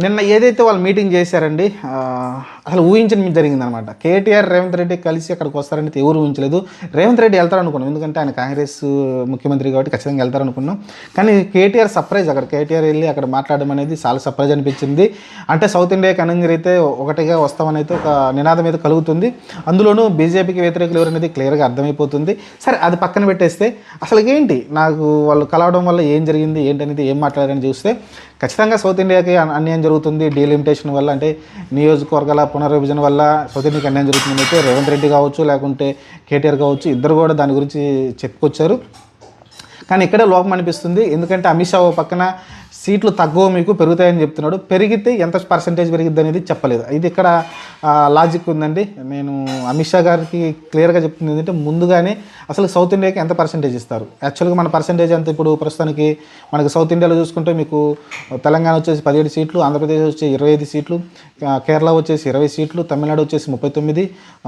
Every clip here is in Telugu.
నిన్న ఏదైతే వాళ్ళు మీటింగ్ చేశారండి, అసలు ఊహించని జరిగిందనమాట. కేటీఆర్ రేవంత్ రెడ్డి కలిసి అక్కడికి వస్తారని ఎవరు ఊహించలేదు. రేవంత్ రెడ్డి వెళ్తారనుకున్నాం, ఎందుకంటే ఆయన కాంగ్రెస్ ముఖ్యమంత్రి కాబట్టి ఖచ్చితంగా వెళ్తారనుకున్నాం. కానీ కేటీఆర్ సర్ప్రైజ్, అక్కడ కేటీఆర్ వెళ్ళి అక్కడ మాట్లాడడం అనేది చాలా సర్ప్రైజ్ అనిపించింది. అంటే సౌత్ ఇండియాకి అయితే ఒకటిగా వస్తామని అయితే ఒక నినాదం అయితే కలుగుతుంది. అందులోనూ బీజేపీకి వ్యతిరేకులు ఎవరనేది క్లియర్గా అర్థమైపోతుంది. సరే, అది పక్కన పెట్టేస్తే అసలు ఏంటి నాకు వాళ్ళు కలవడం వల్ల ఏం జరిగింది ఏంటనేది ఏం మాట్లాడారని చూస్తే, ఖచ్చితంగా సౌత్ ఇండియాకి అన్యాయం జరుగుతుంది డీలిమిటేషన్ వల్ల, అంటే నియోజకవర్గాల పునర్విభజన వల్ల సౌత్ ఇండియాకి అన్యాయం జరుగుతుందని అయితే రేవంత్ రెడ్డి కావచ్చు లేకుంటే కేటీఆర్ కావచ్చు ఇద్దరు కూడా దాని గురించి చెప్పుకొచ్చారు. కానీ ఇక్కడే లోపం అనిపిస్తుంది. ఎందుకంటే అమిత్ షా పక్కన సీట్లు తగ్గవు మీకు పెరుగుతాయని చెప్తున్నాడు. పెరిగితే ఎంత పర్సంటేజ్ పెరిగిద్ది అనేది చెప్పలేదు. ఇది ఇక్కడ లాజిక్ ఉందండి. నేను అమిత్ షా గారికి క్లియర్గా చెప్తుంది ఏంటంటే, ముందుగానే అసలు సౌత్ ఇండియాకి ఎంత పర్సంటేజ్ ఇస్తారు. యాక్చువల్గా మన పర్సంటేజ్ అంత ఇప్పుడు ప్రస్తుతానికి మనకి సౌత్ ఇండియాలో చూసుకుంటే మీకు తెలంగాణ వచ్చేసి 17 సీట్లు, ఆంధ్రప్రదేశ్ వచ్చి 25 సీట్లు, కేరళ వచ్చేసి 20 సీట్లు, తమిళనాడు వచ్చేసి 39,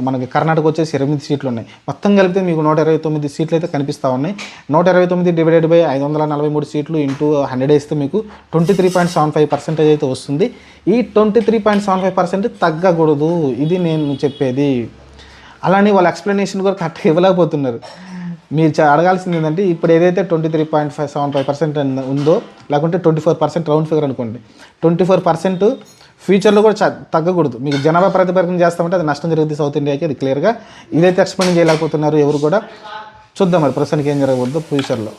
మనకి కర్ణాటక వచ్చేసి 8 సీట్లు ఉన్నాయి. మొత్తం కలిపితే మీకు 129 సీట్లు అయితే కనిపిస్తూ ఉన్నాయి. 129 డివైడెడ్ బై 543 సీట్లు ఇంటూ 100 వేస్తే మీకు 23.75% అయితే వస్తుంది. ఈ 23.75% తగ్గకూడదు, ఇది నేను చెప్పేది. అలానే వాళ్ళ ఎక్స్ప్లెనేషన్ కూడా కరెక్ట్గా ఇవ్వలేకపోతున్నారు. మీరు అడగాల్సింది ఏంటంటే, ఇప్పుడు ఏదైతే 23.75% ఉందో, లేకుంటే 24% రౌండ్ ఫిగర్ అనుకోండి, 24% ఫ్యూచర్లో కూడా తగ్గకూడదు. మీకు జనాభా ప్రతిపాదన చేస్తామంటే అది నష్టం జరుగుతుంది సౌత్ ఇండియాకి, అది క్లియర్గా. ఇదైతే ఎక్స్ప్లెయిన్ చేయలేకపోతున్నారు ఎవరు కూడా. చూద్దాం మరి ప్రస్తుతానికి ఏం జరగకూడదు ఫ్యూచర్లో.